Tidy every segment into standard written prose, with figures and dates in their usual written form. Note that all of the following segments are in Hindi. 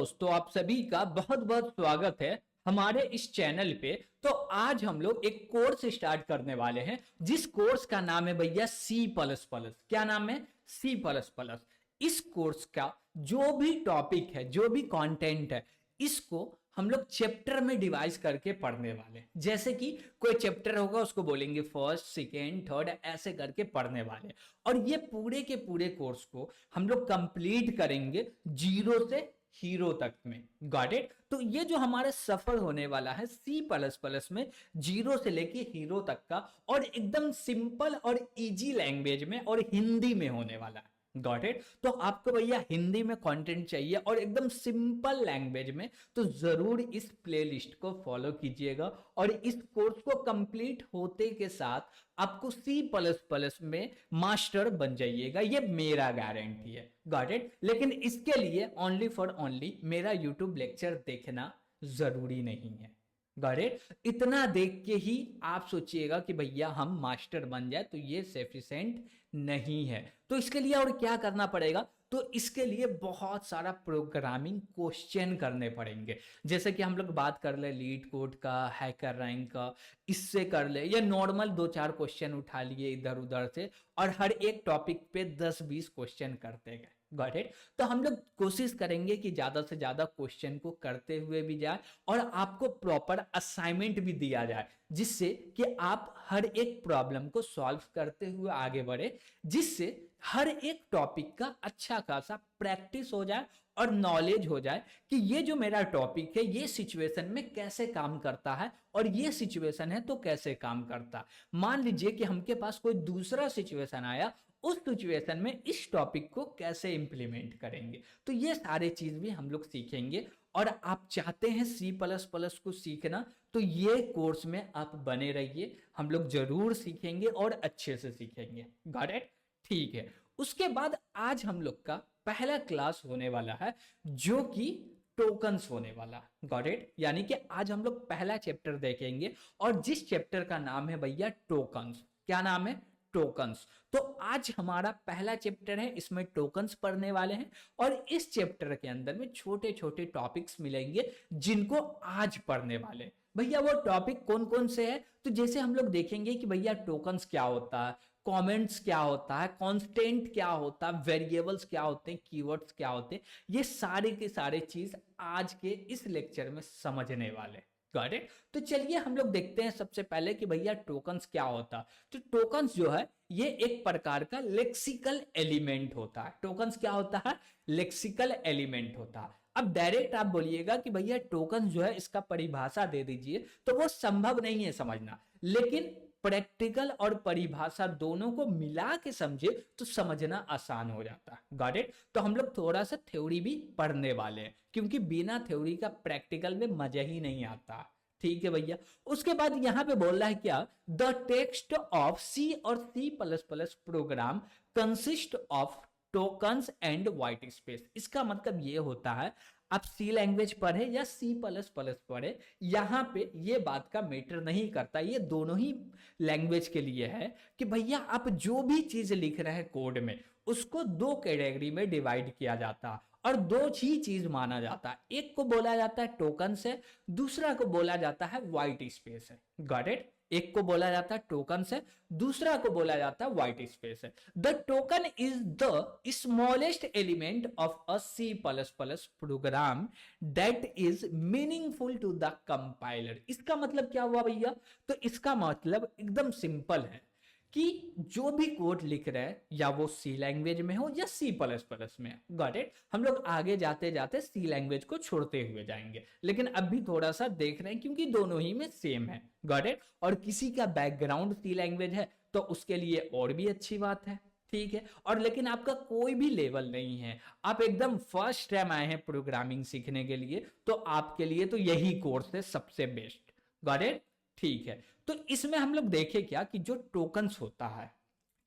दोस्तों, आप सभी का बहुत बहुत स्वागत है हमारे इस चैनल पे। तो आज हम लोग एक कोर्स स्टार्ट करने वाले हैं जिस कोर्स का नाम है भैया सी प्लस प्लस। क्या नाम है? C plus plus. इस कोर्स का जो भी टॉपिक है, जो भी कंटेंट है, इसको हम लोग चैप्टर में डिवाइड करके पढ़ने वाले हैं। जैसे कि कोई चैप्टर होगा उसको बोलेंगे फर्स्ट, सेकेंड, थर्ड, ऐसे करके पढ़ने वाले। और ये पूरे के पूरे कोर्स को हम लोग कंप्लीट करेंगे जीरो से हीरो तक में। Got it? तो ये जो हमारा सफर होने वाला है सी प्लस प्लस में, जीरो से लेके हीरो तक का, और एकदम सिंपल और इजी लैंग्वेज में और हिंदी में होने वाला है। Got it? तो आपको भैया हिंदी में कंटेंट चाहिए और एकदम सिंपल लैंग्वेज में, तो जरूर इस प्लेलिस्ट को फॉलो कीजिएगा। और इस कोर्स को कंप्लीट होते के साथ आपको सी प्लस प्लस में मास्टर बन जाइएगा, ये मेरा गारंटी है। Got it? लेकिन इसके लिए ओनली फॉर ओनली मेरा यूट्यूब लेक्चर देखना जरूरी नहीं है। Got it? इतना देख के ही आप सोचिएगा कि भैया हम मास्टर बन जाए, तो ये सफिशिएंट नहीं है। तो इसके लिए और क्या करना पड़ेगा? तो इसके लिए बहुत सारा प्रोग्रामिंग क्वेश्चन करने पड़ेंगे। जैसे कि हम लोग बात कर ले लीड कोड का, हैकर रैंक का, इससे कर ले, या नॉर्मल दो चार क्वेश्चन उठा लिए इधर उधर से, और हर एक टॉपिक पे 10-20 क्वेश्चन करते गए। Got it? तो हम लोग कोशिश करेंगे कि ज्यादा से ज्यादा क्वेश्चन को करते हुए भी जाए और आपको प्रॉपर असाइनमेंट भी दिया जाए, जिससे कि आप हर एक प्रॉब्लम को सॉल्व करते हुए आगे बढ़े, जिससे हर एक टॉपिक का अच्छा खासा प्रैक्टिस हो जाए और नॉलेज हो जाए कि ये जो मेरा टॉपिक है ये सिचुएशन में कैसे काम करता है, और ये सिचुएशन है तो कैसे काम करता। मान लीजिए कि हमके पास कोई दूसरा सिचुएशन आया, उस सिचुएशन में इस टॉपिक को कैसे इंप्लीमेंट करेंगे। तो ये सारे चीज भी हम लोग सीखेंगे। और आप चाहते हैं सी प्लस प्लस को सीखना, तो ये कोर्स में आप बने रहिए, हम लोग जरूर सीखेंगे और अच्छे से सीखेंगे। Got it? ठीक है। उसके बाद आज हम लोग का पहला क्लास होने वाला है जो कि टोकन्स होने वाला। Got it? यानी कि आज हम लोग पहला चैप्टर देखेंगे, और जिस चैप्टर का नाम है भैया टोकन्स। क्या नाम है? टोकन्स। तो आज हमारा पहला चैप्टर है, इसमें टोकन्स पढ़ने वाले हैं, और इस चैप्टर के अंदर में छोटे छोटे टॉपिक्स मिलेंगे जिनको आज पढ़ने वाले हैं। भैया वो टॉपिक कौन कौन से हैं? तो जैसे हम लोग देखेंगे कि भैया टोकन्स क्या होता है, कमेंट्स क्या होता है, कांस्टेंट क्या होता है, वेरिएबल्स क्या होते हैं, कीवर्ड्स क्या होते हैं, ये सारे के सारे चीज आज के इस लेक्चर में समझने वाले। Got it? तो चलिए हम लोग देखते हैं सबसे पहले कि भैया टोकन्स क्या होता है। तो टोकन्स जो है ये एक प्रकार का लेक्सिकल एलिमेंट होता है। टोकन्स क्या होता है? लेक्सिकल एलिमेंट होता है। अब डायरेक्ट आप बोलिएगा कि भैया टोकन जो है इसका परिभाषा दे दीजिए, तो वो संभव नहीं है समझना, लेकिन प्रैक्टिकल और परिभाषा दोनों को मिला के समझे तो समझना आसान हो जाता है। Got it? तो हम लोग थोड़ा सा थ्योरी भी पढ़ने वाले हैं, क्योंकि बिना थ्योरी का प्रैक्टिकल में मजा ही नहीं आता। ठीक है भैया? उसके बाद यहां पे बोल रहा है क्या? द टेक्स्ट ऑफ सी और C plus plus program consist of tokens and white space. इसका मतलब ये होता है, आप सी लैंग्वेज पढ़े या सी प्लस प्लस पढ़े, यहां पे ये बात का मैटर नहीं करता, ये दोनों ही लैंग्वेज के लिए है कि भैया आप जो भी चीज लिख रहे हैं कोड में, उसको दो कैटेगरी में डिवाइड किया जाता है और दो ही चीज माना जाता है। एक को बोला जाता है टोकन्स है, दूसरा को बोला जाता है व्हाइट स्पेस है। Got it? एक को बोला जाता है टोकन है, दूसरा को बोला जाता है व्हाइट स्पेस है। The token is the smallest element of a C plus plus program that is meaningful to the compiler. इसका मतलब क्या हुआ भैया? तो इसका मतलब एकदम सिंपल है कि जो भी कोड लिख रहे हैं, या वो सी लैंग्वेज में हो या सी प्लस प्लस में। Got it? हम लोग आगे जाते जाते सी लैंग्वेज को छोड़ते हुए जाएंगे, लेकिन अभी थोड़ा सा देख रहे हैं क्योंकि दोनों ही में सेम है। Got it? और किसी का बैकग्राउंड सी लैंग्वेज है तो उसके लिए और भी अच्छी बात है। ठीक है? और लेकिन आपका कोई भी लेवल नहीं है, आप एकदम फर्स्ट टाइम आए हैं प्रोग्रामिंग सीखने के लिए, तो आपके लिए तो यही कोर्स है सबसे बेस्ट। Got it? ठीक है। तो इसमें हम लोग देखें क्या कि जो टोकन्स होता है,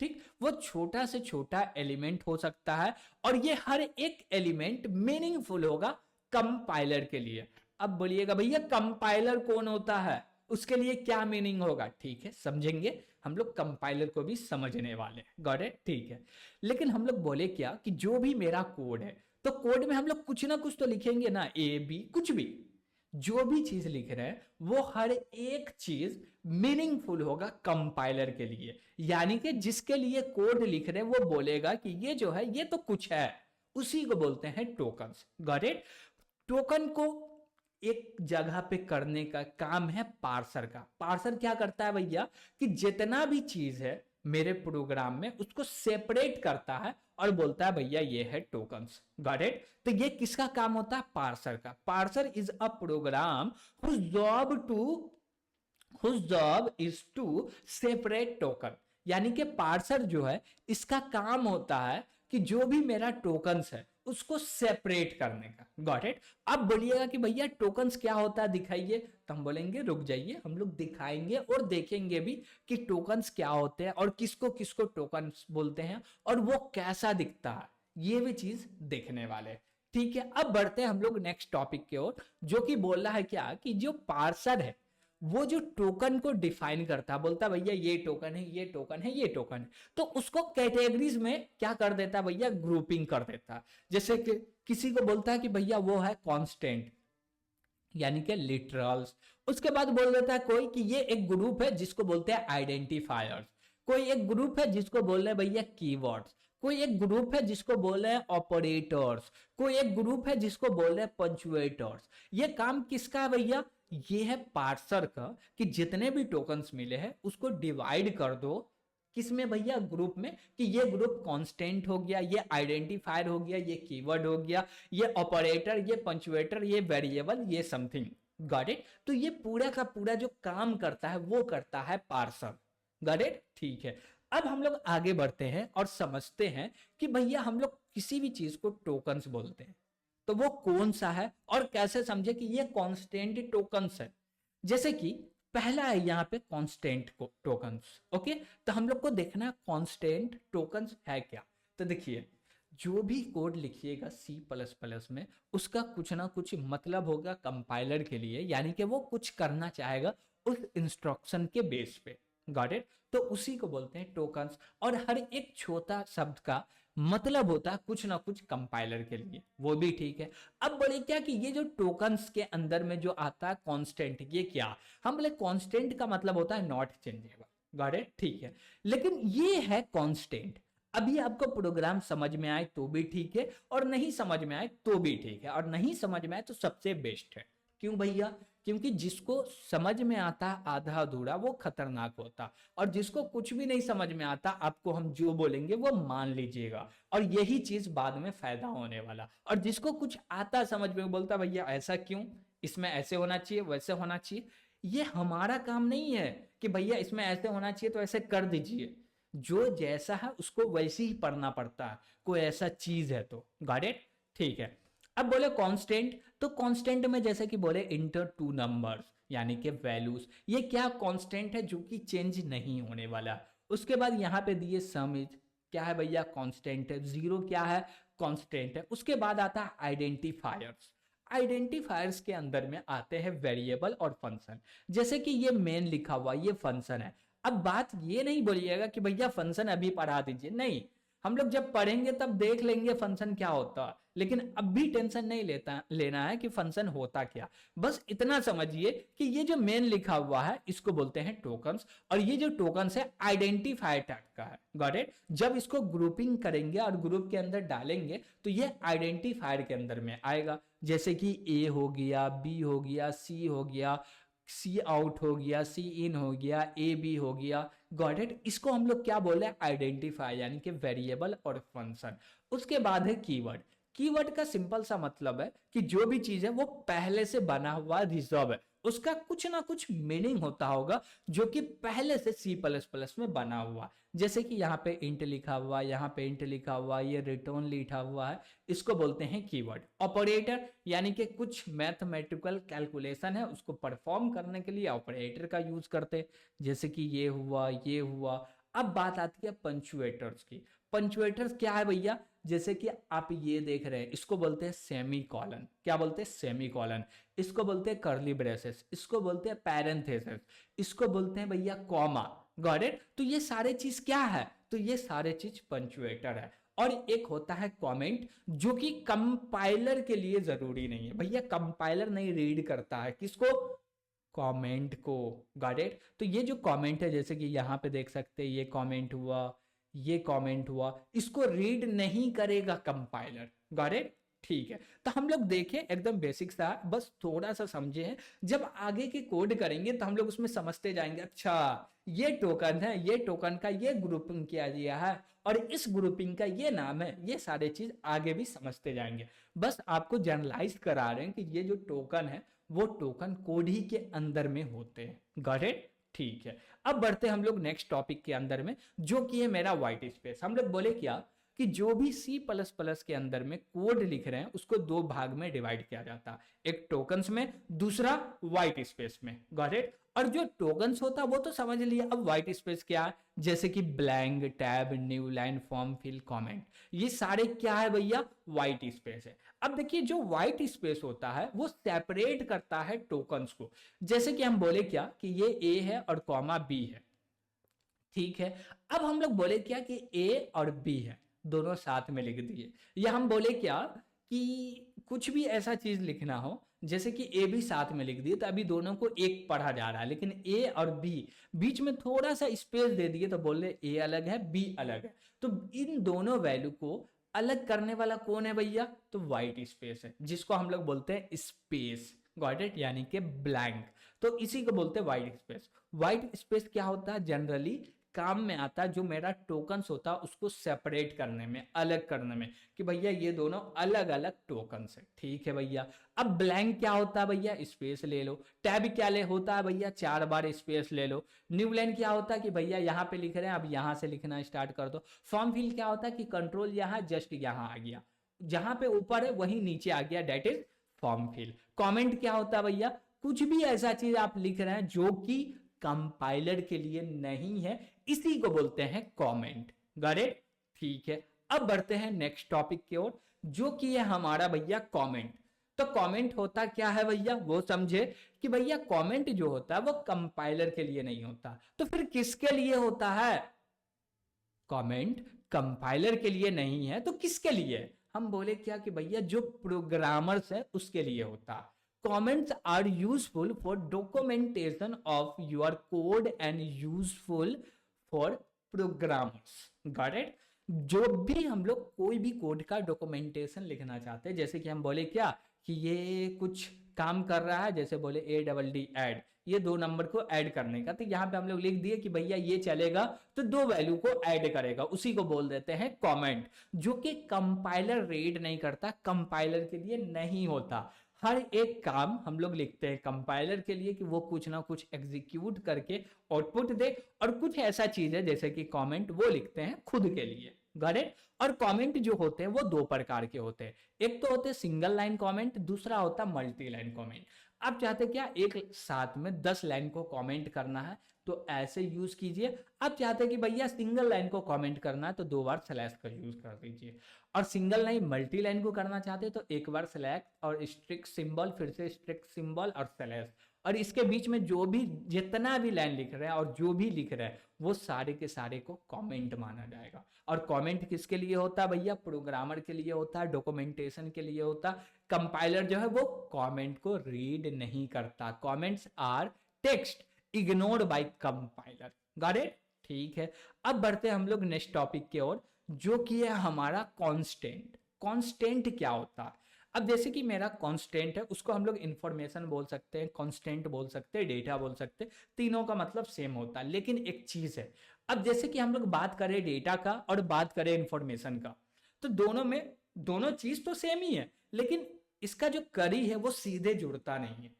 ठीक, वो छोटा से छोटा एलिमेंट हो सकता है, और ये हर एक एलिमेंट मीनिंगफुल होगा कंपाइलर के लिए। अब बोलिएगा भैया कंपाइलर कौन होता है, उसके लिए क्या मीनिंग होगा? ठीक है, समझेंगे हम लोग, कंपाइलर को भी समझने वाले। Got it? ठीक है। लेकिन हम लोग बोले क्या कि जो भी मेरा कोड है, तो कोड में हम लोग कुछ ना कुछ तो लिखेंगे ना, ए बी कुछ भी, जो भी चीज लिख रहे हैं वो हर एक चीज मीनिंगफुल होगा कंपाइलर के लिए। यानी कि जिसके लिए कोड लिख रहे हैं वो बोलेगा कि ये जो है ये तो कुछ है, उसी को बोलते हैं टोकन्स। Got it? टोकन को एक जगह पे करने का काम है पार्सर का। पार्सर क्या करता है भैया कि जितना भी चीज है मेरे प्रोग्राम में उसको सेपरेट करता है और बोलता है भैया ये है टोकन्स। Got it? तो ये किसका काम होता है? पार्सर का। Parser is a program whose job is to separate token। यानी कि पार्सर जो है इसका काम होता है कि जो भी मेरा टोकन्स है उसको सेपरेट करने का। Got it? अब बोलिएगा कि भैया टोकन्स क्या होता है दिखाइए, तो हम बोलेंगे रुक जाइए, हम लोग दिखाएंगे और देखेंगे भी कि टोकन्स क्या होते हैं और किसको किसको टोकन्स बोलते हैं और वो कैसा दिखता है, ये भी चीज देखने वाले। ठीक है, अब बढ़ते हैं हम लोग नेक्स्ट टॉपिक की ओर, जो कि बोल रहा है क्या कि जो पार्सर है वो जो टोकन को डिफाइन करता है, बोलता है भैया ये टोकन है, ये टोकन है, ये टोकन है, तो उसको कैटेगरीज में क्या कर देता है भैया? ग्रुपिंग कर देता है। जैसे कि किसी को बोलता है कि भैया वो है कांस्टेंट यानी कि लिटरल्स। उसके बाद बोल देता है कोई कि ये एक ग्रुप है जिसको बोलते हैं आइडेंटिफायर्स, कोई एक ग्रुप है जिसको बोल रहे हैं भैया कीवर्ड्स, कोई एक ग्रुप है जिसको बोल रहे हैं ऑपरेटर्स, कोई एक ग्रुप है जिसको बोल रहे हैं पंचुएटर्स। ये काम किसका है भैया? ये है पार्सर का, कि जितने भी टोकन्स मिले हैं उसको डिवाइड कर दो किसमें भैया? ग्रुप में, कि ये ग्रुप कांस्टेंट हो गया, ये आइडेंटिफायर हो गया, ये कीवर्ड हो गया, ये ऑपरेटर, ये पंचुएटर, ये वेरिएबल, ये समथिंग। Got it? तो ये पूरा का पूरा जो काम करता है वो करता है पार्सर। Got it? ठीक है, अब हम लोग आगे बढ़ते हैं और समझते हैं कि भैया हम लोग किसी भी चीज को टोकन्स बोलते हैं तो वो कौन सा है और कैसे समझे कि ये कांस्टेंट टोकन्स है। जैसे कि पहला है यहाँ पे कांस्टेंट टोकन्स। ओके, तो हम लोग को देखना है कांस्टेंट टोकन्स है क्या। तो देखिए, जो भी कोड लिखिएगा C++ में उसका कुछ ना कुछ मतलब होगा कंपाइलर के लिए, यानी कि वो कुछ करना चाहेगा उस इंस्ट्रक्शन के बेस पे। Got it? तो उसी को बोलते हैं टोकन्स। और हर एक छोटा शब्द का मतलब होता है कुछ ना कुछ कंपाइलर के लिए, वो भी ठीक है। अब बोले क्या कि ये जो टोकन्स के अंदर में जो आता है कांस्टेंट, ये क्या? हम बोले कांस्टेंट का मतलब होता है नॉट चेंजेबल। Got it? ठीक है, लेकिन ये है कांस्टेंट। अभी आपको प्रोग्राम समझ में आए तो भी ठीक है और नहीं समझ में आए तो भी ठीक है, और नहीं समझ में आए तो सबसे बेस्ट है। क्यों भैया? क्योंकि जिसको समझ में आता आधा अधूरा वो खतरनाक होता, और जिसको कुछ भी नहीं समझ में आता आपको हम जो बोलेंगे वो मान लीजिएगा, और यही चीज बाद में फायदा होने वाला। और जिसको कुछ आता समझ में बोलता भैया ऐसा क्यों, इसमें ऐसे होना चाहिए, वैसे होना चाहिए। ये हमारा काम नहीं है कि भैया इसमें ऐसे होना चाहिए तो ऐसे कर दीजिए, जो जैसा है उसको वैसे ही पढ़ना पड़ता है, कोई ऐसा चीज है तो। Got it? ठीक है, अब बोले कांस्टेंट, तो कांस्टेंट में जैसे कि बोले इंटर टू नंबर्स यानी कि वैल्यूज, ये क्या कांस्टेंट है जो कि चेंज नहीं होने वाला। उसके बाद यहाँ पे दिए सम इज, क्या है भैया? कांस्टेंट है। जीरो क्या है? कांस्टेंट है। उसके बाद आता है आइडेंटिफायर्स। आइडेंटिफायर्स के अंदर में आते हैं वेरिएबल और फंक्शन। जैसे कि ये मेन लिखा हुआ ये फंक्शन है। अब बात ये नहीं बोलिएगा कि भैया फंक्शन अभी पढ़ा दीजिए, नहीं, हम लोग जब पढ़ेंगे तब देख लेंगे फंक्शन क्या होता है, लेकिन अब भी टेंशन नहीं लेना है कि फंक्शन होता क्या। बस इतना समझिए कि ये जो मेन लिखा हुआ है इसको बोलते हैं टोकन्स, और ये जो टोकन्स है आइडेंटिफायर टाइप का है। Got it? जब इसको ग्रुपिंग करेंगे और ग्रुप के अंदर डालेंगे तो ये आइडेंटिफायर के अंदर में आएगा। जैसे कि ए हो गया, बी हो गया, सी हो गया, सी आउट हो गया, सी इन हो गया, ए बी हो गया। Got it? इसको हम लोग क्या बोले? आइडेंटिफाई यानी कि वेरिएबल और फंक्शन। उसके बाद है कीवर्ड। कीवर्ड का सिंपल सा मतलब है कि जो भी चीज है वो पहले से बना हुआ रिजर्व है, उसका कुछ ना कुछ मीनिंग होता होगा जो कि पहले से C++ में बना हुआ। जैसे कि यहाँ पे इंट लिखा हुआ, यहाँ पे इंट लिखा हुआ, ये रिटर्न लिखा हुआ है, इसको बोलते हैं कीवर्ड। ऑपरेटर यानी कि कुछ मैथमेटिकल कैलकुलेशन है उसको परफॉर्म करने के लिए ऑपरेटर का यूज करते, जैसे कि ये हुआ, ये हुआ। अब बात आती है पंचुएटर्स की। पंचुएटर्स क्या है भैया? जैसे कि आप ये देख रहे हैं, इसको बोलते हैं सेमी कॉलन। क्या बोलते हैं? Semi colon. इसको बोलते हैं कर्ली ब्रेसेस, इसको बोलते हैं पैरेंथेसिस, इसको बोलते हैं भैया कॉमा। Got it? तो ये सारे चीज क्या है? तो ये सारे चीज पंचुएटर है। और एक होता है कमेंट, जो कि कंपाइलर के लिए जरूरी नहीं है भैया, कंपाइलर नहीं रीड करता है किसको, कमेंट को। Got it. तो ये जो कमेंट है, जैसे कि यहाँ पे देख सकते हैं, ये कमेंट हुआ, ये कमेंट हुआ, इसको रीड नहीं करेगा कंपाइलर। Got it. ठीक है, तो हम लोग देखें एकदम बेसिक सा, बस थोड़ा सा समझे हैं, जब आगे के कोड करेंगे तो हम लोग उसमें समझते जाएंगे, अच्छा ये टोकन है, ये टोकन का ये ग्रुपिंग किया गया है, और इस ग्रुपिंग का ये नाम है, ये सारे चीज आगे भी समझते जाएंगे। बस आपको जनरलाइज करा रहे हैं कि ये जो टोकन है वो टोकन कोड ही के अंदर में होते हैं। Got it. ठीक है, अब बढ़ते हम लोग नेक्स्ट टॉपिक के अंदर में, जो कि है मेरा व्हाइट स्पेस। हम लोग बोले क्या कि जो भी C++ के अंदर में कोड लिख रहे हैं उसको दो भाग में डिवाइड किया जाता है, एक टोकन्स में, दूसरा व्हाइट स्पेस में। Got it. और जो टोकन्स होता है वो तो समझ लिया, अब व्हाइट स्पेस क्या है, जैसे कि blank, tab, new line, form, feed, comment, ये सारे क्या है भैया, व्हाइट स्पेस है। अब देखिए जो व्हाइट स्पेस होता है वो सेपरेट करता है टोकन्स को, जैसे कि हम बोले क्या कि ये A है और कॉमा B है। ठीक है, अब हम लोग बोले क्या कि A और B है, दोनों साथ में लिख दिए, या हम बोले क्या कि कुछ भी ऐसा चीज लिखना हो, जैसे कि A भी साथ में लिख दिए, तो अभी दोनों को एक पढ़ा जा रहा है, लेकिन A और B बीच में थोड़ा सा स्पेस दे दिए तो बोल रहे A अलग है B अलग है, तो इन दोनों वैल्यू को अलग करने वाला कौन है भैया, तो व्हाइट स्पेस है, जिसको हम लोग बोलते हैं स्पेस। गॉट इट, यानी कि ब्लैंक, तो इसी को बोलते हैं व्हाइट स्पेस। व्हाइट स्पेस क्या होता है, जनरली काम में आता है जो मेरा टोकन्स होता है उसको सेपरेट करने में, अलग करने में, कि भैया ये दोनों अलग अलग टोकन्स है। ठीक है भैया, अब ब्लैंक क्या होता है भैया, स्पेस ले लो। टैब क्या ले होता है भैया, 4 बार स्पेस ले लो। न्यू लाइन क्या होता है कि भैया यहाँ पे लिख रहे हैं, अब यहाँ से लिखना स्टार्ट कर दो। फॉर्म फिल क्या होता है कि कंट्रोल यहाँ जस्ट यहाँ आ गया, जहां पे ऊपर है वही नीचे आ गया, that is form feed. Comment क्या होता है भैया, कुछ भी ऐसा चीज आप लिख रहे हैं जो कि कंपाइलर के लिए नहीं है, इसी को बोलते हैं कमेंट। Got it. ठीक है, अब बढ़ते हैं नेक्स्ट टॉपिक की ओर, जो कि है हमारा भैया कमेंट। तो कमेंट होता क्या है भैया, वो समझे कि भैया कमेंट जो होता है वो कंपाइलर के लिए नहीं होता, तो फिर किसके लिए होता है, कमेंट कंपाइलर के लिए नहीं है तो किसके लिए, हम बोले क्या कि भैया जो प्रोग्रामर्स है उसके लिए होता है। Comments are useful for documentation of your code and useful for programmers. Got it? जो भी हम लोग कोई भी कोड का डॉक्यूमेंटेशन लिखना चाहते हैं, जैसे कि हम बोले क्या कि ये कुछ काम कर रहा है, जैसे बोले ADD ऐड, ये 2 नंबर को ऐड करने का, तो यहाँ पे हम लोग लिख दिए कि भैया ये चलेगा तो 2 वैल्यू को ऐड करेगा, उसी को बोल देते हैं कमेंट, जो कि कंपाइलर रीड नहीं करता, कंपाइलर के लिए नहीं होता। हर एक काम हम लोग लिखते हैं कंपाइलर के लिए कि वो कुछ ना कुछ एग्जीक्यूट करके आउटपुट दे, और कुछ ऐसा चीज है जैसे कि कमेंट वो लिखते हैं खुद के लिए। Got it. और कमेंट जो होते हैं वो 2 प्रकार के होते हैं, एक तो होते हैं सिंगल लाइन कमेंट, दूसरा होता है मल्टी लाइन कमेंट। आप चाहते क्या एक साथ में 10 लाइन को कमेंट करना है तो ऐसे यूज कीजिए, आप चाहते कि भैया सिंगल लाइन को कमेंट करना है तो 2 बार स्लैश का यूज कर दीजिए, और सिंगल लाइन मल्टी लाइन को करना चाहते हैं तो 1 बार स्लैश और स्ट्रिक्ट सिंबल, फिर से स्ट्रिक्ट सिंबल और स्लैश, और इसके बीच में जो भी जितना भी लाइन लिख रहे हैं और जो भी लिख रहे हैं वो सारे के सारे को कमेंट माना जाएगा। और कमेंट किसके लिए होता है भैया, प्रोग्रामर के लिए होता है, डॉक्यूमेंटेशन के लिए होता है। कंपाइलर जो है वो कमेंट को रीड नहीं करता, comments are text ignored by compiler. Got it. ठीक है, अब बढ़ते हैं हम लोग नेक्स्ट टॉपिक की ओर, जो कि है हमारा कांस्टेंट। कांस्टेंट क्या होता है, अब जैसे कि मेरा कांस्टेंट है उसको हम लोग इंफॉर्मेशन बोल सकते हैं, कांस्टेंट बोल सकते हैं, डेटा बोल सकते हैं, तीनों का मतलब सेम होता है, लेकिन एक चीज है, अब जैसे कि हम लोग बात करें डेटा का और बात करें इंफॉर्मेशन का, तो दोनों में दोनों चीज तो सेम ही है, लेकिन इसका जो करी है वो सीधे जुड़ता नहीं है,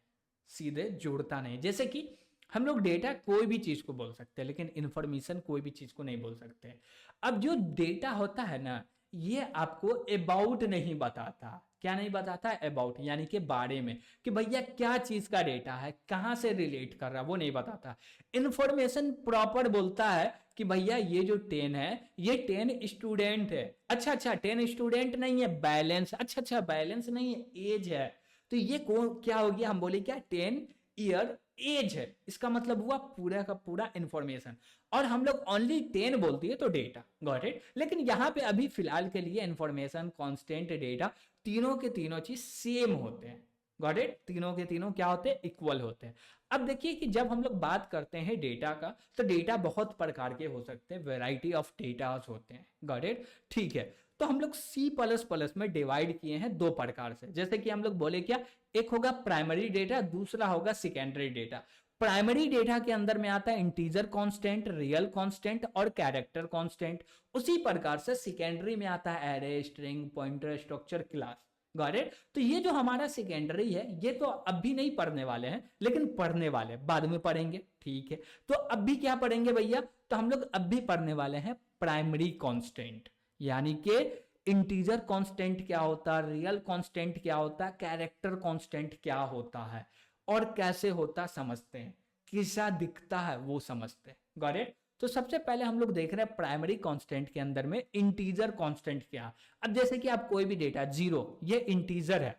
सीधे जुड़ता नहीं। जैसे कि हम लोग डेटा कोई भी चीज को बोल सकते हैं, लेकिन इंफॉर्मेशन कोई भी चीज को नहीं बोल सकते। अब जो डेटा होता है ना, ये आपको अबाउट नहीं बताता, क्या नहीं बताता, अबाउट यानी कि बारे में, कि भैया क्या चीज का डेटा है, कहां से रिलेट कर रहा है, वो नहीं बताता। इंफॉर्मेशन प्रॉपर बोलता है कि भैया ये जो 10 है ये 10 स्टूडेंट है, अच्छा 10 स्टूडेंट नहीं है, बैलेंस, अच्छा बैलेंस नहीं है, एज है, तो ये क्या हो गया, हम बोले क्या 10 ईयर एज है, इसका मतलब हुआ पूरा का पूरा इंफॉर्मेशन। और हम लोग ओनली 10 बोल दिए तो डेटा, गॉट इट। लेकिन यहाँ पे अभी फिलहाल के लिए इंफॉर्मेशन, कांस्टेंट, डेटा, तीनों के तीनों चीज सेम होते हैं, गॉट इट। तीनों के तीनों क्या होते हैं, इक्वल होते हैं। अब देखिए कि जब हम लोग बात करते हैं डेटा का, तो डेटा बहुत प्रकार के हो सकते हैं, वैरायटी ऑफ डेटास होते हैं, गॉट इट, ठीक है। तो हम लोग C++ में डिवाइड किए हैं दो प्रकार से, जैसे कि हम लोग बोले क्या, एक होगा प्राइमरी डेटा, दूसरा होगा सेकेंडरी डेटा। प्राइमरी डेटा के अंदर में आता है इंटीजर कांस्टेंट, रियल कांस्टेंट और कैरेक्टर कांस्टेंट। उसी प्रकार से सेकेंडरी में आता है array, string, pointer, structure, class, got it. तो ये जो हमारा सेकेंडरी है, ये तो अभी नहीं पढ़ने वाले हैं, लेकिन पढ़ने वाले बाद में पढ़ेंगे, ठीक है। तो अभी क्या पढ़ेंगे भैया, तो हम लोग अभी पढ़ने वाले हैं प्राइमरी कांस्टेंट, यानी कि इंटीजर कांस्टेंट क्या होता है, रियल कांस्टेंट क्या होता है, कैरेक्टर कांस्टेंट क्या होता है, और कैसे होता समझते हैं, कैसा दिखता है वो समझते हैं, गॉट इट। तो सबसे पहले हम लोग देख रहे हैं प्राइमरी कांस्टेंट के अंदर में इंटीजर कांस्टेंट क्या। अब जैसे कि आप कोई भी डेटा 0 ये इंटीजर है,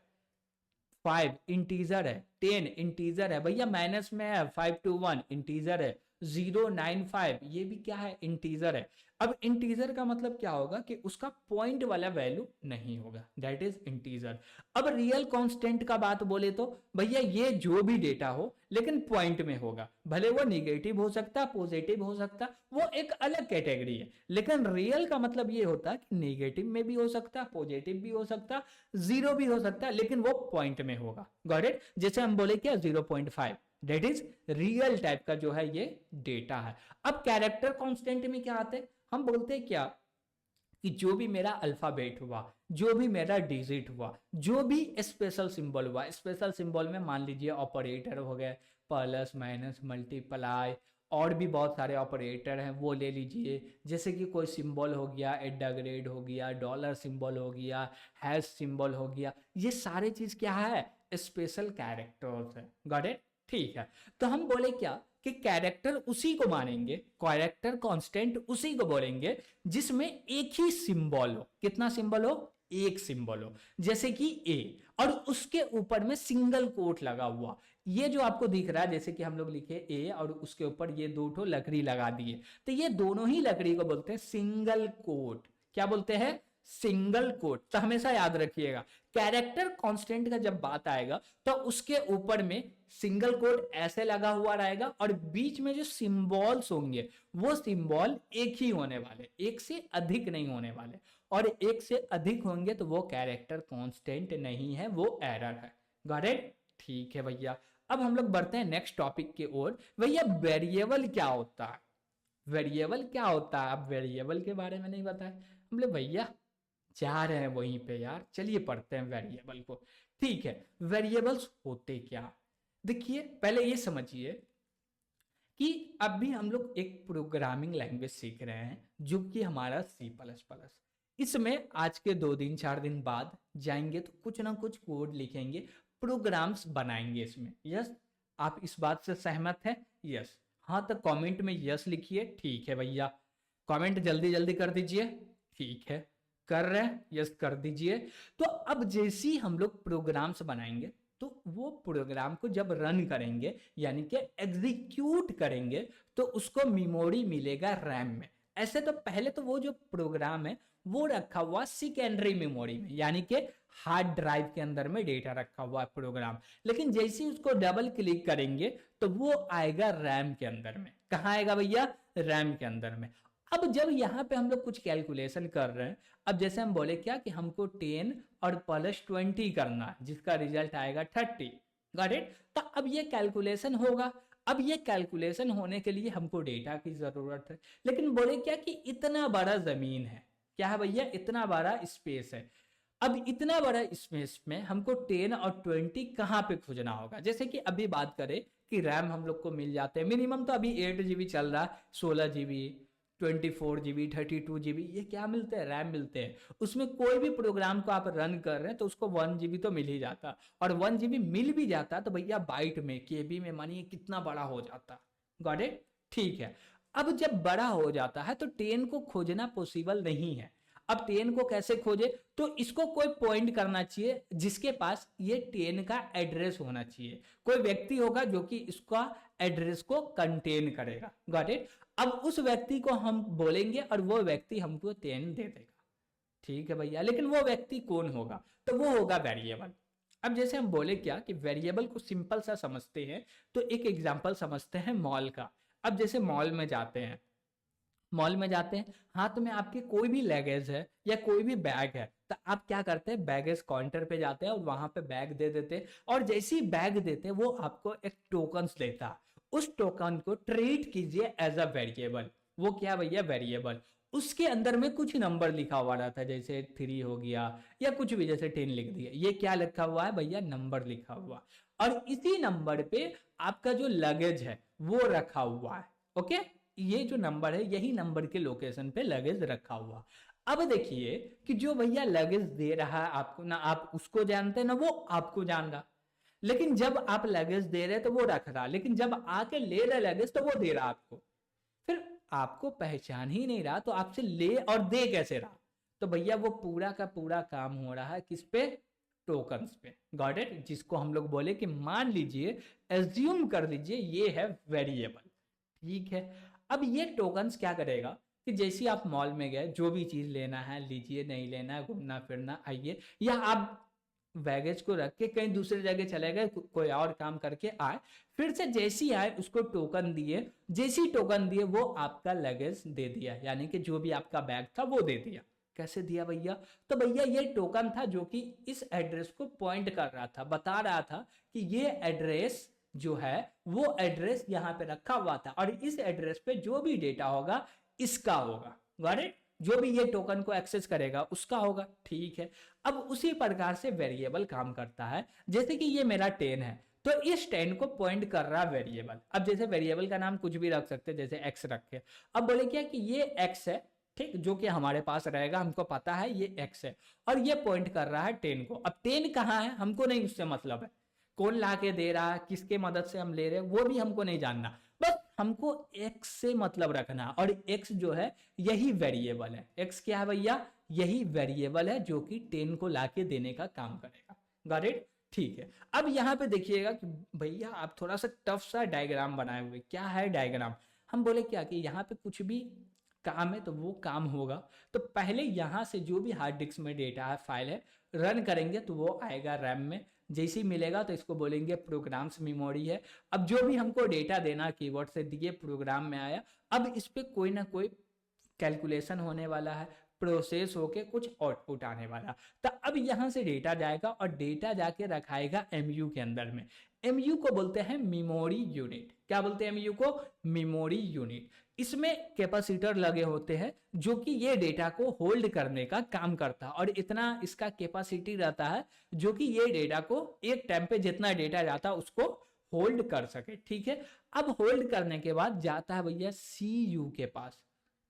5 इंटीजर है, 10 इंटीजर है भैया, माइनस में है 5 to 1 इंटीजर है, 095 ये भी क्या है, इंटीजर है। अब इंटीजर का मतलब क्या होगा कि उसका पॉइंट वाला वैल्यू नहीं होगा, दैट इज इंटीजर। अब रियल कांस्टेंट का बात बोले तो भैया ये जो भी डेटा हो लेकिन पॉइंट में होगा, भले वो निगेटिव हो सकता, पॉजिटिव हो सकता, वो एक अलग कैटेगरी है। लेकिन रियल का मतलब ये होता है कि निगेटिव में भी हो सकता, पॉजिटिव भी हो सकता, 0 भी हो सकता, लेकिन वो पॉइंट में होगा, गॉट इट। जैसे हम बोले क्या 0.5, दैट इज रियल टाइप का जो है ये डेटा है। अब कैरेक्टर कांस्टेंट में क्या आते हैं, हम बोलते हैं क्या कि जो भी मेरा अल्फाबेट हुआ, जो भी मेरा डिजिट हुआ, जो भी स्पेशल सिंबल हुआ, स्पेशल सिंबल में मान लीजिए ऑपरेटर हो गए, प्लस, माइनस, मल्टीप्लाई, और भी बहुत सारे ऑपरेटर हैं वो ले लीजिए। जैसे कि कोई सिंबल हो गया, एडाग्रेड हो गया, डॉलर सिंबल हो गया, हैश सिंबल हो गया, ये सारे चीज क्या है, स्पेशल कैरेक्टर्स है, गॉट इट, ठीक है। तो हम बोले क्या कि कैरेक्टर उसी को मानेंगे, कैरेक्टर कांस्टेंट उसी को बोलेंगे जिसमें एक ही सिंबल हो। कितना सिंबल हो, एक सिंबल हो, जैसे कि ए, और उसके ऊपर में सिंगल कोट लगा हुआ। ये जो आपको दिख रहा है, जैसे कि हम लोग लिखे ए और उसके ऊपर ये दो ठो लकड़ी लगा दिए, तो ये दोनों ही लकड़ी को बोलते हैं सिंगल कोट। क्या बोलते हैं, सिंगल कोट। तो हमेशा याद रखिएगा, कैरेक्टर कांस्टेंट का जब बात आएगा तो उसके ऊपर में सिंगल कोट ऐसे लगा हुआ रहेगा, और बीच में जो सिंबल्स होंगे वो सिंबल एक ही होने वाले, एक से अधिक नहीं होने वाले। और एक से अधिक होंगे तो वो कैरेक्टर कांस्टेंट नहीं है, वो एरर है, गॉट इट, ठीक है भैया। अब हम लोग बढ़ते हैं नेक्स्ट टॉपिक की ओर। भैया वेरिएबल क्या होता है, वेरिएबल क्या होता है, अब वेरिएबल के बारे में नहीं बताया, हम बोले भैया जा रहे हैं वहीं पे यार, चलिए पढ़ते हैं वेरिएबल को, ठीक है। वेरिएबल्स होते क्या, देखिए पहले ये समझिए कि अभी हम लोग एक प्रोग्रामिंग लैंग्वेज सीख रहे हैं जो कि हमारा C++। इसमें आज के 2 दिन 4 दिन बाद जाएंगे तो कुछ ना कुछ कोड लिखेंगे, प्रोग्राम्स बनाएंगे इसमें। यस, आप इस बात से सहमत हैं, यस, हाँ तो कमेंट में यस लिखिए, ठीक है भैया, कमेंट जल्दी जल्दी कर दीजिए, ठीक है कर रहे हैं, यस कर दीजिए। तो अब जैसे ही हम लोग प्रोग्राम्स बनाएंगे तो वो प्रोग्राम को जब रन करेंगे यानी कि एग्जीक्यूट करेंगे तो उसको मेमोरी मिलेगा रैम में। ऐसे तो पहले तो वो जो प्रोग्राम है वो रखा हुआ सेकेंडरी मेमोरी में, यानी कि हार्ड ड्राइव के अंदर में डेटा रखा हुआ प्रोग्राम, लेकिन जैसे ही उसको डबल क्लिक करेंगे तो वो आएगा रैम के अंदर में। कहाँ आएगा भैया, रैम के अंदर में। अब जब यहाँ पे हम लोग कुछ कैलकुलेशन कर रहे हैं, अब जैसे हम बोले क्या कि हमको 10 और प्लस 20 करना है जिसका रिजल्ट आएगा 30, गॉट इट। तो अब ये कैलकुलेशन होगा, अब ये कैलकुलेशन होने के लिए हमको डेटा की जरूरत है, लेकिन बोले क्या कि इतना बड़ा जमीन है, क्या है भैया, इतना बड़ा स्पेस है। अब इतना बड़ा स्पेस में हमको 10 और 20 कहाँ पे खोजना होगा। जैसे कि अभी बात करें कि रैम हम लोग को मिल जाते हैं मिनिमम, तो अभी 8 GB चल रहा है, 16 GB, 24 GB, 32 GB, ये क्या मिलते हैं, रैम मिलते हैं। उसमें कोई भी प्रोग्राम को आप रन कर रहे हैं तो उसको 1 GB तो मिल ही जाता, और 1 GB मिल भी जाता तो भैया बाइट में, केबी में मानिए कितना बड़ा हो जाता, गॉट इट, ठीक है। अब जब बड़ा हो जाता है तो 10 को खोजना पॉसिबल नहीं है। अब 10 को कैसे खोजे, तो इसको कोई पॉइंट करना चाहिए जिसके पास ये 10 का एड्रेस होना चाहिए, कोई व्यक्ति होगा जो कि इसका एड्रेस को कंटेन करेगा। Got it. अब उस व्यक्ति को हम बोलेंगे और वो व्यक्ति हमको 10 दे देगा। ठीक है भैया, लेकिन वो व्यक्ति कौन होगा, तो वो होगा वेरिएबल। अब जैसे हम बोले क्या कि वेरिएबल को सिंपल सा समझते हैं, तो एक एग्जांपल समझते हैं मॉल का। अब जैसे मॉल में जाते हैं, हाथ में आपके कोई भी लगेज है या कोई भी बैग है, तो आप क्या करते हैं, बैगेज काउंटर पे जाते हैं और वहां पे बैग दे देते हैं, और जैसे ही बैग देते हैं वो आपको एक टोकन्स देता है। उस टोकन को ट्रीट कीजिए एज अ वेरिएबल। वो क्या भैया, वेरिएबल। उसके अंदर में कुछ नंबर लिखा हुआ रहता है, जैसे 3 हो गया या कुछ भी, जैसे 10 लिख दिया, ये क्या लिखा हुआ है भैया, नंबर लिखा हुआ। और इसी नंबर पे आपका जो लगेज है वो रखा हुआ है। ओके, ये जो नंबर है यही नंबर के लोकेशन पे लगेज रखा हुआ। अब देखिए कि जो भैया लगेज दे रहा है आपको, ना आप उसको जानते ना वो आपको जान रहा, लेकिन जब आप लगेज दे रहे तो वो रख रहा, लेकिन जब आके ले रहे लगेज तो वो दे रहा आपको। फिर आपको पहचान ही नहीं रहा तो आपसे ले और दे कैसे रहा, तो भैया वो पूरा का पूरा काम हो रहा है किस पे, टोकन्स पे। Got it. जिसको हम लोग बोले कि मान लीजिए, एज्यूम कर लीजिए ये है वेरिएबल। ठीक है। अब ये टोकन्स क्या करेगा कि जैसे आप मॉल में गए, जो भी चीज लेना है लीजिए, नहीं लेना है घूमना फिरना आइए, या आप बैगेज को रख के कहीं दूसरी जगह चले गए, कोई और काम करके आए, फिर से जैसी आए उसको टोकन दिए, जैसी टोकन दिए वो आपका लगेज दे दिया, यानी कि जो भी आपका बैग था वो दे दिया। कैसे दिया भैया, तो भैया ये टोकन था जो कि इस एड्रेस को पॉइंट कर रहा था, बता रहा था कि ये एड्रेस जो है वो एड्रेस यहाँ पे रखा हुआ था, और इस एड्रेस पे जो भी डेटा होगा इसका होगा। Got it. जो भी ये टोकन को एक्सेस करेगा उसका होगा। ठीक है। अब उसी प्रकार से वेरिएबल काम करता है। जैसे कि ये मेरा 10 है, तो इस 10 को पॉइंट कर रहा वेरिएबल। अब जैसे वेरिएबल का नाम कुछ भी रख सकते हैं, जैसे एक्स रखे। अब बोले क्या कि ये एक्स है, ठीक, जो कि हमारे पास रहेगा, हमको पता है ये एक्स है, और ये पॉइंट कर रहा है 10 को। अब 10 कहाँ है हमको नहीं उससे मतलब है, कौन ला के दे रहा है, किसके मदद से हम ले रहे हैं वो भी हमको नहीं जानना, बस हमको एक्स से मतलब रखना। और एक्स जो है यही वेरिएबल है। एक्स क्या है भैया, यही वेरिएबल है जो कि 10 को लाके देने का काम करेगा। Got it. ठीक है। अब यहाँ पे देखिएगा कि भैया आप थोड़ा सा टफ सा डायग्राम बनाए हुए, क्या है डायग्राम, हम बोले क्या कि यहाँ पे कुछ भी काम है तो वो काम होगा, तो पहले यहाँ से जो भी हार्ड डिस्क में डेटा है, फाइल है, रन करेंगे तो वो आएगा रैम में। जैसे ही मिलेगा तो इसको बोलेंगे प्रोग्राम्स मेमोरी है। अब जो भी हमको डेटा देना कीवर्ड से दिए, प्रोग्राम में आया, अब इस पे कोई ना कोई कैलकुलेशन होने वाला है, प्रोसेस होके कुछ आउटपुट आने वाला। तो अब यहाँ से डेटा जाएगा और डेटा जाके रखाएगा एमयू के अंदर में। एमयू को बोलते हैं मेमोरी यूनिट। क्या बोलते हैं एमयू को, मेमोरी यूनिट। इसमें कैपेसिटर लगे होते हैं जो कि ये डेटा को होल्ड करने का काम करता है, और इतना इसका कैपेसिटी रहता है जो कि ये डेटा को एक टाइम पे जितना डेटा जाता है उसको होल्ड कर सके। ठीक है। अब होल्ड करने के बाद जाता है भैया सीयू के पास।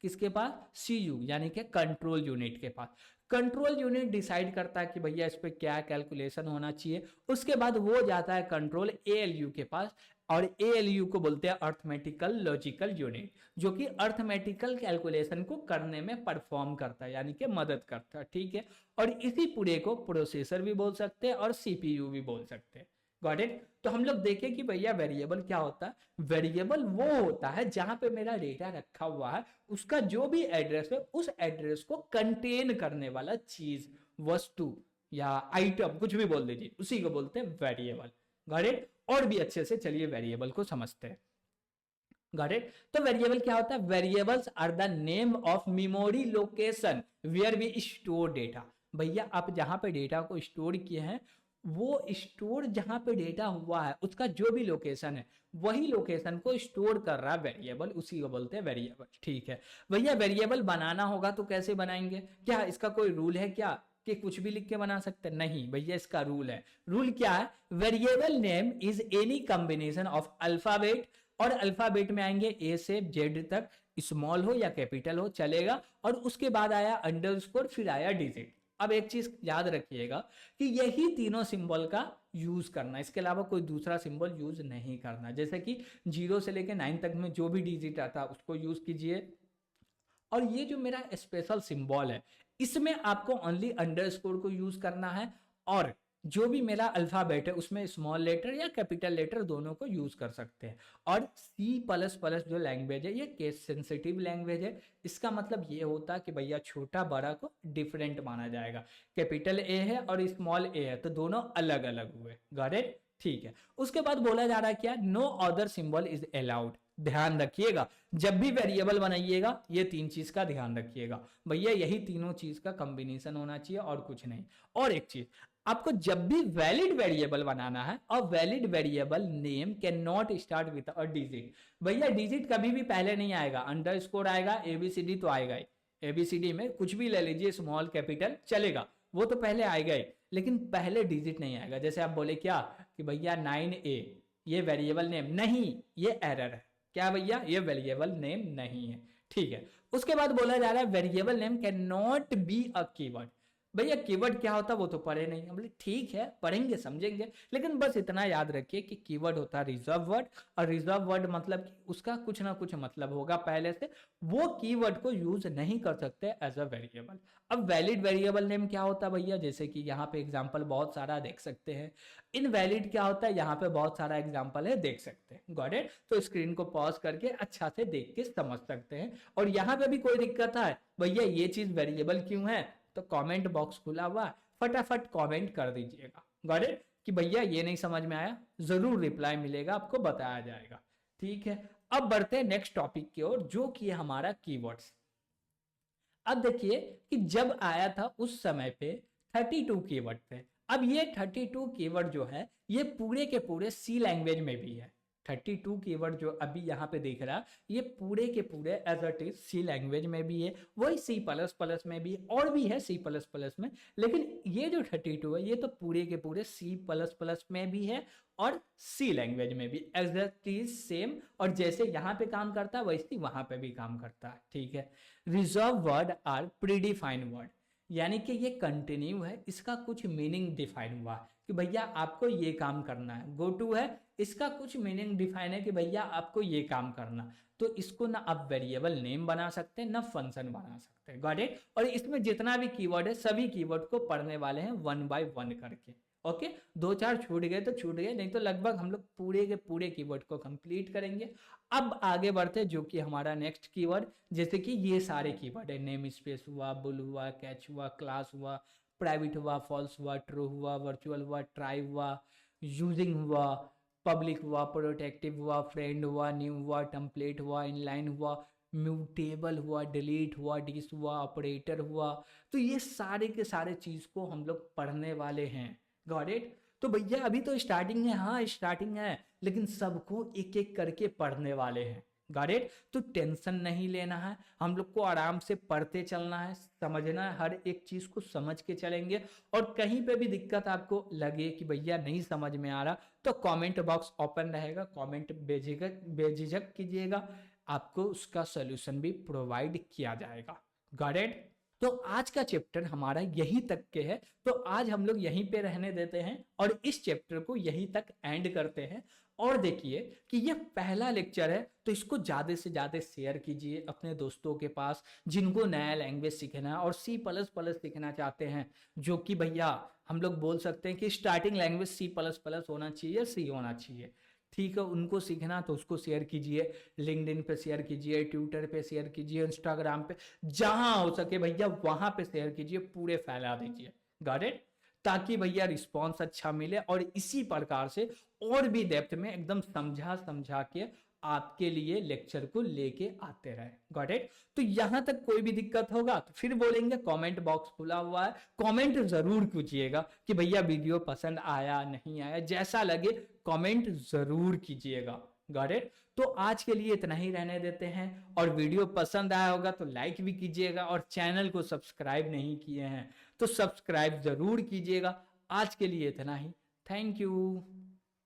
किसके पास, सीयू, यानी कि कंट्रोल यूनिट के पास। कंट्रोल यूनिट डिसाइड करता है कि भैया इस पे क्या कैलकुलेशन होना चाहिए। उसके बाद वो जाता है कंट्रोल एएलयू के पास, और एएलयू को बोलते हैं अर्थमेटिकल लॉजिकल यूनिट, जो कि अर्थमेटिकल कैलकुलेशन को करने में परफॉर्म करता है, यानी कि मदद करता है। ठीक है। और इसी पूरे को प्रोसेसर भी बोल सकते हैं और सीपीयू भी बोल सकते हैं। Got it. तो हम लोग देखें कि भैया वेरिएबल क्या होता है। वेरिएबल वो होता है जहां पे मेरा डेटा रखा हुआ है, उसका जो भी एड्रेस है उस एड्रेस को कंटेन करने वाला चीज, वस्तु या आइटम, कुछ भी बोल दीजिए, उसी को बोलते हैं वेरिएबल। Got it. और भी अच्छे से चलिए वेरिएबल को समझते हैं। Got it. तो वेरिएबल क्या होता है, variables are the name of memory location where we store data. भैया आप जहां पे डेटा को स्टोर किए हैं, वो स्टोर जहां पे डेटा हुआ है उसका जो भी लोकेशन है, वही लोकेशन को स्टोर कर रहा है वेरिएबल, उसी को बोलते हैं वेरिएबल। ठीक है। भैया वेरिएबल बनाना होगा तो कैसे बनाएंगे, क्या इसका कोई रूल है क्या कि कुछ भी लिख के बना सकते हैं, नहीं भैया इसका रूल है। रूल क्या है, variable name is any combination of alphabet, और अल्फाबेट में आएंगे ए से जेड तक, स्मॉल हो या कैपिटल हो चलेगा, और उसके बाद आया अंडरस्कोर, फिर आया डिजिट। अब एक चीज याद रखिएगा कि यही तीनों सिंबल का यूज करना, इसके अलावा कोई दूसरा सिंबल यूज नहीं करना। जैसे कि 0 से लेकर 9 तक में जो भी डिजिट आता है उसको यूज कीजिए। और ये जो मेरा स्पेशल सिंबल है इसमें आपको ओनली अंडरस्कोर को यूज करना है और जो भी मेरा अल्फाबेट है उसमें स्मॉल लेटर या कैपिटल लेटर दोनों को यूज कर सकते हैं। और C++ जो लैंग्वेज है ये केस सेंसिटिव लैंग्वेज है। इसका मतलब ये होता है कि भैया छोटा बड़ा को डिफरेंट माना जाएगा। कैपिटल ए है और स्मॉल ए है तो दोनों अलग अलग हुए। Got it? ठीक है। उसके बाद बोला जा रहा है क्या, no other symbol is allowed. ध्यान रखिएगा जब भी वेरिएबल बनाइएगा ये तीन चीज का ध्यान रखिएगा भैया, यही तीनों चीज का कॉम्बिनेशन होना चाहिए और कुछ नहीं। और एक चीज, आपको जब भी वैलिड वेरिएबल बनाना है और valid variable name can not start with a digit. भैया डिजिट कभी भी पहले नहीं आएगा, अंडरस्कोर आएगा, एबीसीडी तो आएगा ही। एबीसीडी में कुछ भी ले लीजिए, स्मॉल कैपिटल चलेगा, वो तो पहले आएगा ही, लेकिन पहले डिजिट नहीं आएगा। जैसे आप बोले क्या कि भैया 9A ये वेरिएबल नेम नहीं, ये एरर है। क्या भैया, ये वेरिएबल नेम नहीं है। ठीक है। उसके बाद बोला जा रहा है variable name can not be a keyword. भैया कीवर्ड क्या होता है वो तो पढ़े नहीं, हम बोले ठीक है पढ़ेंगे समझेंगे, लेकिन बस इतना याद रखिए कि कीवर्ड होता है रिजर्व वर्ड, और रिजर्व वर्ड मतलब कि उसका कुछ ना कुछ मतलब होगा पहले से, वो कीवर्ड को यूज नहीं कर सकते एज अ वेरिएबल। अब वैलिड वेरिएबल नेम क्या होता है भैया, जैसे कि यहाँ पे एग्जांपल बहुत सारा देख सकते हैं। इनवैलिड क्या होता है, यहाँ पे बहुत सारा एग्जांपल है, देख सकते हैं। Got it? तो स्क्रीन को पॉज करके अच्छा से देख के समझ सकते हैं। और यहाँ पे भी कोई दिक्कत है भैया ये चीज वेरिएबल क्यों है, तो कमेंट बॉक्स खुला हुआ है, फटाफट कमेंट कर दीजिएगा। Got it? कि भैया ये नहीं समझ में आया, जरूर रिप्लाई मिलेगा, आपको बताया जाएगा। ठीक है। अब बढ़ते हैं नेक्स्ट टॉपिक की ओर, जो कि हमारा कीवर्ड्स। अब देखिए कि जब आया था उस समय पे 32 कीवर्ड थे। अब ये 32 कीवर्ड जो है ये पूरे के पूरे सी लैंग्वेज में भी है। 32 कीवर्ड जो अभी यहाँ पे देख रहा ये पूरे के पूरे as it is C language में भी है, वही C++ में भी और भी है C++ में, लेकिन ये जो 32 है ये तो पूरे के पूरे C++ में भी है और सी लैंग्वेज में भी एज इट इज सेम। और जैसे यहाँ पे काम करता है वैसे वहां पे भी काम करता है। ठीक है। Reserve word are predefined word, यानी कि ये कंटिन्यू है, इसका कुछ मीनिंग डिफाइन हुआ कि भैया आपको ये काम करना है। गो टू है, इसका कुछ मीनिंग डिफाइन है कि भैया आपको ये काम करना, तो इसको ना आप वेरिएबल नेम बना सकते हैं ना फंक्शन बना सकते हैं। Got it? और इसमें जितना भी कीवर्ड है सभी कीवर्ड को पढ़ने वाले हैं 1 by 1 करके। ओके, दो चार छूट गए तो छूट गए, नहीं तो लगभग हम लोग पूरे के पूरे कीवर्ड को कंप्लीट करेंगे। अब आगे बढ़ते जो कि हमारा नेक्स्ट कीवर्ड, जैसे कि ये सारे कीवर्ड है, नेम स्पेस हुआ, बुल हुआ, कैच हुआ, क्लास हुआ, प्राइवेट हुआ, फॉल्स हुआ, ट्रू हुआ, वर्चुअल हुआ, ट्राई हुआ, यूजिंग हुआ, पब्लिक हुआ, प्रोटेक्टिव हुआ, फ्रेंड हुआ, न्यू हुआ, टेम्पलेट हुआ, इनलाइन हुआ, म्यूटेबल हुआ, डिलीट हुआ, डिस हुआ, ऑपरेटर हुआ। तो ये सारे के सारे चीज को हम लोग पढ़ने वाले हैं। Got it? तो भैया अभी तो स्टार्टिंग है, हाँ स्टार्टिंग है, लेकिन सबको एक एक करके पढ़ने वाले हैं। Got it? तो टेंशन नहीं लेना है, हम लोग को आराम से पढ़ते चलना है, समझना है, हर एक चीज को समझ के चलेंगे। और कहीं पे भी दिक्कत आपको लगे कि भैया नहीं समझ में आ रहा, तो कमेंट बॉक्स ओपन रहेगा, कमेंट बेझिझक कीजिएगा, आपको उसका सोल्यूशन भी प्रोवाइड किया जाएगा। Got it? तो आज का चैप्टर हमारा यहीं तक के है, तो आज हम लोग यहीं पे रहने देते हैं और इस चैप्टर को यहीं तक एंड करते हैं। और देखिए कि ये पहला लेक्चर है, तो इसको ज्यादा से ज्यादा शेयर कीजिए अपने दोस्तों के पास जिनको नया लैंग्वेज सीखना है और C++ सीखना चाहते हैं, जो कि भैया हम लोग बोल सकते हैं कि स्टार्टिंग लैंग्वेज C++ होना चाहिए, C होना चाहिए। ठीक है, उनको सीखना तो उसको शेयर कीजिए, लिंक्डइन पे शेयर कीजिए, ट्विटर पे शेयर कीजिए, इंस्टाग्राम पे, जहां हो सके भैया वहां पे शेयर कीजिए, पूरे फैला दीजिए। Got it? ताकि भैया रिस्पॉन्स अच्छा मिले और इसी प्रकार से और भी डेप्थ में एकदम समझा समझा के आपके लिए लेक्चर को लेके आते रहे। Got it? तो यहां तक कोई भी दिक्कत होगा तो फिर बोलेंगे, कमेंट बॉक्स खुला हुआ है, कमेंट जरूर कीजिएगा कि भैया वीडियो पसंद आया नहीं आया, जैसा लगे कमेंट जरूर कीजिएगा। Got it? तो आज के लिए इतना ही रहने देते हैं, और वीडियो पसंद आया होगा तो लाइक भी कीजिएगा, और चैनल को सब्सक्राइब नहीं किए हैं तो सब्सक्राइब जरूर कीजिएगा। आज के लिए इतना ही, थैंक यू।